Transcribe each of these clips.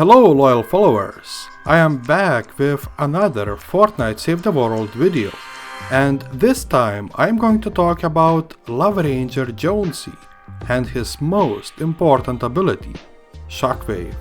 Hello loyal followers, I am back with another Fortnite Save the World video, and this time I'm going to talk about Love Ranger Jonesy and his most important ability, Shockwave.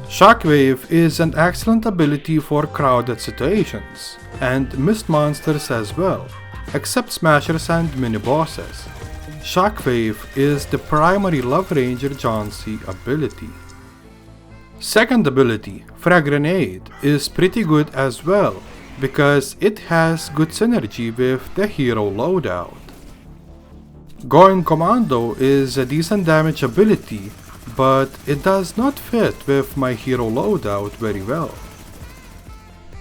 Shockwave is an excellent ability for crowded situations, and mist monsters as well, except smashers and mini-bosses. Shockwave is the primary Love Ranger Jonesy ability. Second ability, Frag Grenade, is pretty good as well, because it has good synergy with the hero loadout. Going Commando is a decent damage ability, but it does not fit with my hero loadout very well.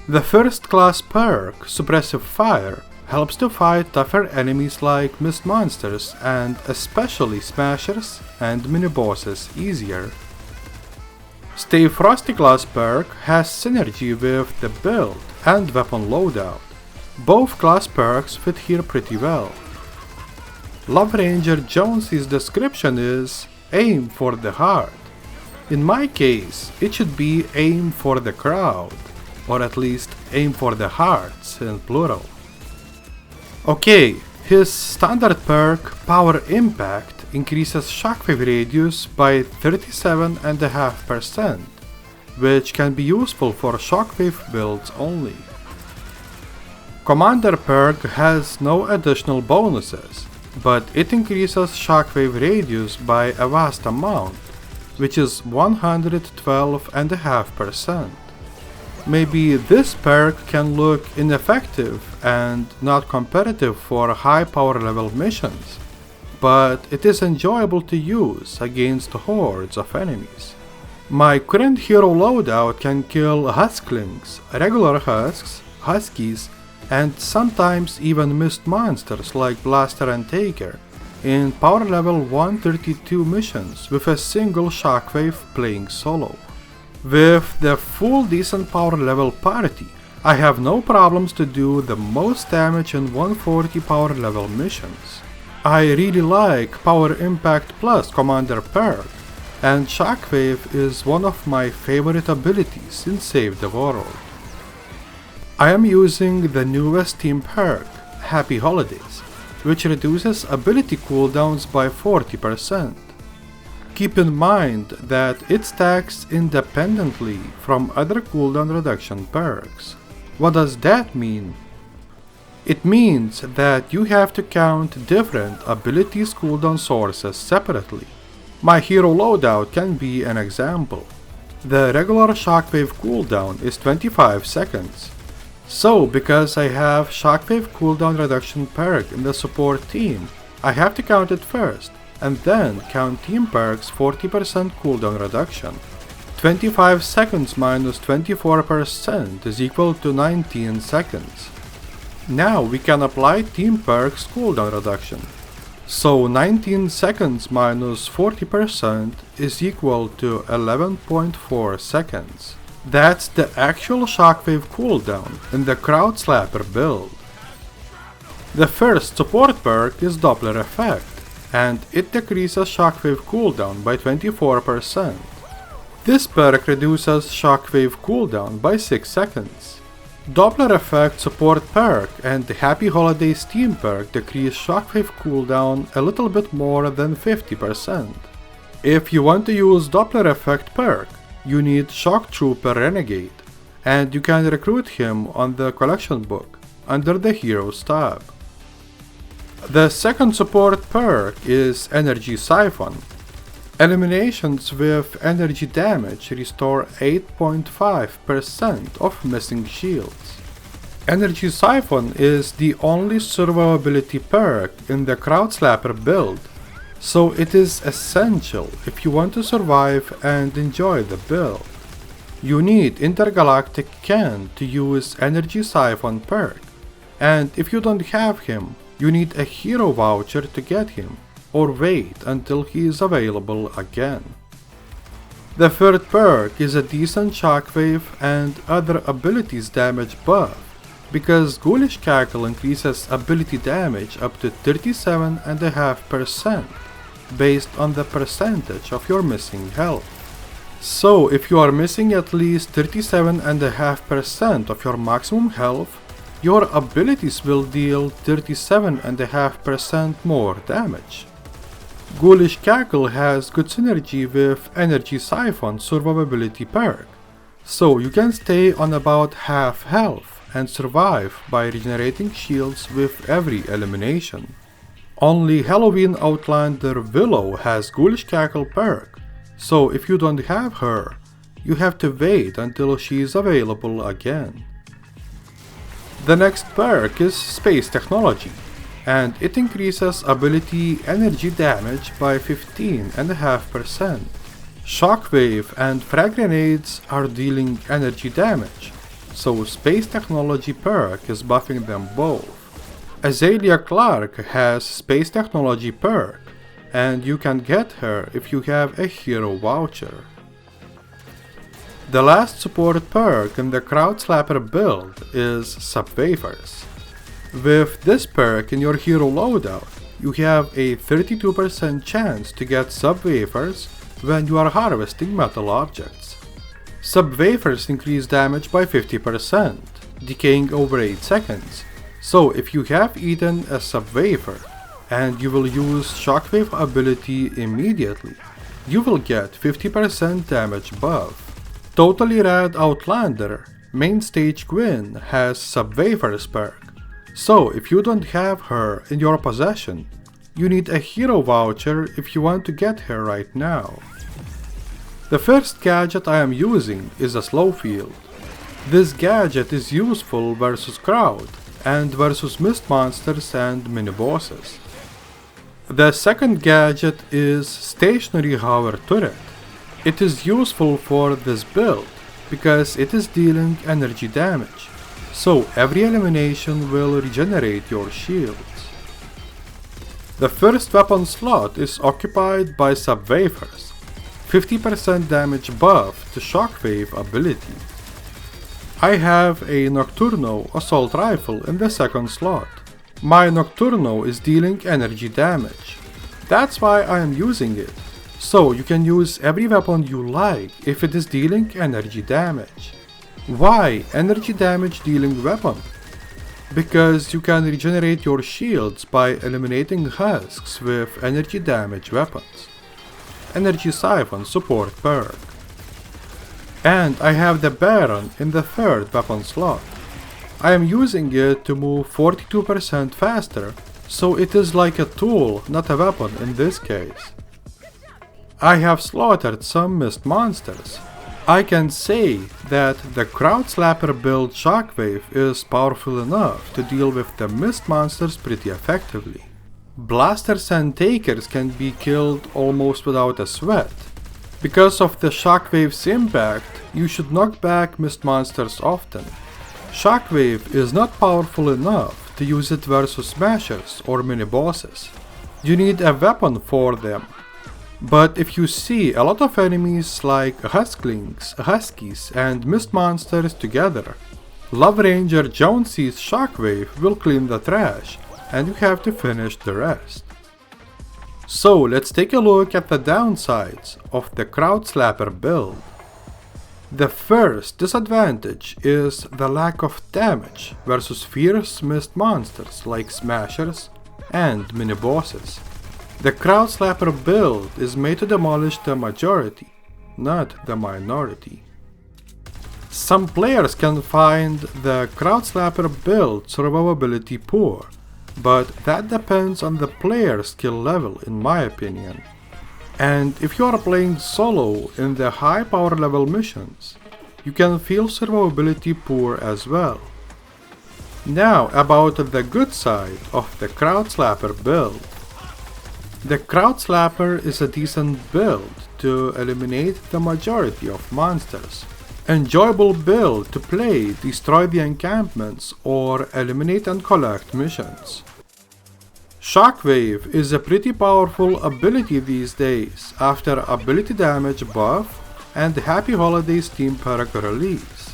The first class perk, Suppressive Fire, helps to fight tougher enemies like mist monsters and especially smashers and mini-bosses easier. Stay Frosty class perk has synergy with the build and weapon loadout. Both class perks fit here pretty well. Love Ranger Jonesy's description is aim for the heart. In my case, it should be aim for the crowd, or at least aim for the hearts in plural. Okay, his standard perk, Power Impact, increases shockwave radius by 37.5%, which can be useful for shockwave builds only. Commander perk has no additional bonuses, but it increases shockwave radius by a vast amount, which is 112.5%. Maybe this perk can look ineffective and not competitive for high power level missions, but it is enjoyable to use against hordes of enemies. My current hero loadout can kill Husklings, regular husks, huskies, and sometimes even mist monsters like Blaster and Taker in power level 132 missions with a single shockwave playing solo. With the full decent power level party, I have no problems to do the most damage in 140 power level missions. I really like Power Impact Plus Commander perk, and Shockwave is one of my favorite abilities in Save the World. I am using the newest team perk, Happy Holidays, which reduces ability cooldowns by 40%. Keep in mind that it stacks independently from other cooldown reduction perks. What does that mean? It means that you have to count different abilities cooldown sources separately. My hero loadout can be an example. The regular shockwave cooldown is 25 seconds. So because I have shockwave cooldown reduction perk in the support team, I have to count it first, and then count team perks 40% cooldown reduction. 25 seconds minus 24% is equal to 19 seconds. Now we can apply team perks cooldown reduction. So 19 seconds minus 40% is equal to 11.4 seconds. That's the actual shockwave cooldown in the Crowd Slapper build. The first support perk is Doppler Effect, and it decreases shockwave cooldown by 24%. This perk reduces shockwave cooldown by 6 seconds. Doppler Effect support perk and the Happy Holidays team perk decrease shockwave cooldown a little bit more than 50%. If you want to use Doppler Effect perk, you need Shock Trooper Renegade, and you can recruit him on the collection book under the Heroes tab. The second support perk is Energy Siphon. Eliminations with energy damage restore 8.5% of missing shields. Energy Siphon is the only survivability perk in the Crowd Slapper build, so it is essential if you want to survive and enjoy the build. You need Intergalactic Ken to use Energy Siphon perk, and if you don't have him, you need a hero voucher to get him, or wait until he is available again. The third perk is a decent shockwave and other abilities damage buff, because Ghoulish Cackle increases ability damage up to 37.5%, based on the percentage of your missing health. So if you are missing at least 37.5% of your maximum health, your abilities will deal 37.5% more damage. Ghoulish Cackle has good synergy with Energy Siphon survivability perk, so you can stay on about half health and survive by regenerating shields with every elimination. Only Halloween Outlander Willow has Ghoulish Cackle perk, so if you don't have her, you have to wait until she is available again. The next perk is Space Technology, and it increases ability energy damage by 15.5%. Shockwave and frag grenades are dealing energy damage, so Space Technology perk is buffing them both. Azalea Clark has Space Technology perk, and you can get her if you have a hero voucher. The last support perk in the Crowd Slapper build is Subwafers. With this perk in your hero loadout, you have a 32% chance to get Subwafers when you are harvesting metal objects. Subwafers increase damage by 50%, decaying over 8 seconds, so if you have eaten a Subwafer and you will use Shockwave ability immediately, you will get 50% damage buff. Totally Rad Outlander, main stage Gwen, has Subwafers perk, so if you don't have her in your possession, you need a hero voucher if you want to get her right now. The first gadget I am using is a Slow Field. This gadget is useful versus crowd and versus mist monsters and mini-bosses. The second gadget is Stationary Hover Turret. It is useful for this build because it is dealing energy damage, so every elimination will regenerate your shields. The first weapon slot is occupied by Subwafers, 50% damage buff to Shockwave ability. I have a Nocturno Assault Rifle in the second slot. My Nocturno is dealing energy damage. That's why I am using it. So you can use every weapon you like if it is dealing energy damage. Why energy damage dealing weapon? Because you can regenerate your shields by eliminating husks with energy damage weapons. Energy Siphon support perk. And I have the Baron in the third weapon slot. I am using it to move 42% faster, so it is like a tool, not a weapon in this case. I have slaughtered some mist monsters. I can say that the Crowd Slapper build Shockwave is powerful enough to deal with the mist monsters pretty effectively. Blasters and Takers can be killed almost without a sweat. Because of the Shockwave's impact, you should knock back mist monsters often. Shockwave is not powerful enough to use it versus smashers or mini-bosses. You need a weapon for them. But if you see a lot of enemies like Husklings, Huskies and mist monsters together, Love Ranger Jonesy's Shockwave will clean the trash and you have to finish the rest. So let's take a look at the downsides of the Crowd Slapper build. The first disadvantage is the lack of damage versus fierce mist monsters like smashers and mini-bosses. The Crowd Slapper build is made to demolish the majority, not the minority. Some players can find the Crowd Slapper build survivability poor, but that depends on the player's skill level in my opinion. And if you are playing solo in the high power level missions, you can feel survivability poor as well. Now about the good side of the Crowd Slapper build. The Crowd Slapper is a decent build to eliminate the majority of monsters. Enjoyable build to play, destroy the encampments or eliminate and collect missions. Shockwave is a pretty powerful ability these days after ability damage buff and Happy Holidays Team perk release.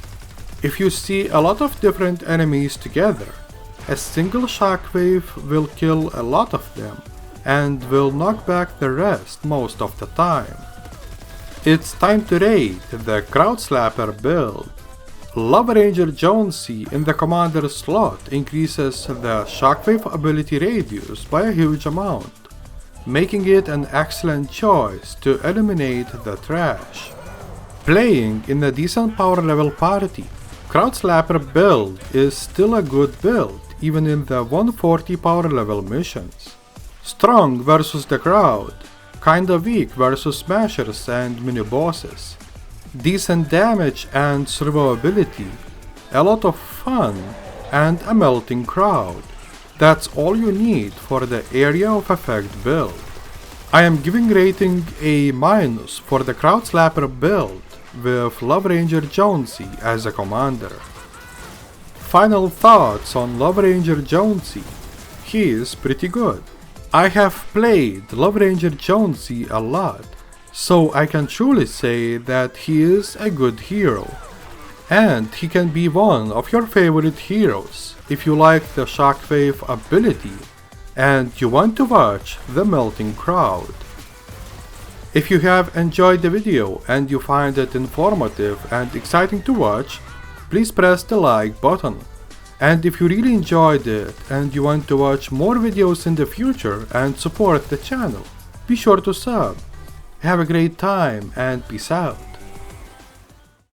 If you see a lot of different enemies together, a single Shockwave will kill a lot of them and will knock back the rest most of the time. It's time to rate the Crowd Slapper build. Love Ranger Jonesy in the commander slot increases the shockwave ability radius by a huge amount, making it an excellent choice to eliminate the trash. Playing in a decent power level party, Crowd Slapper build is still a good build even in the 140 power level missions. Strong versus the crowd, kinda weak versus smashers and mini bosses. Decent damage and survivability, a lot of fun, and a melting crowd. That's all you need for the area of effect build. I am giving rating A- for the Crowd Slapper build with Love Ranger Jonesy as a commander. Final thoughts on Love Ranger Jonesy. He is pretty good. I have played Love Ranger Jonesy a lot, so I can truly say that he is a good hero. And he can be one of your favorite heroes if you like the shockwave ability and you want to watch the melting crowd. If you have enjoyed the video and you find it informative and exciting to watch, please press the like button. And if you really enjoyed it and you want to watch more videos in the future and support the channel, be sure to sub. Have a great time and peace out.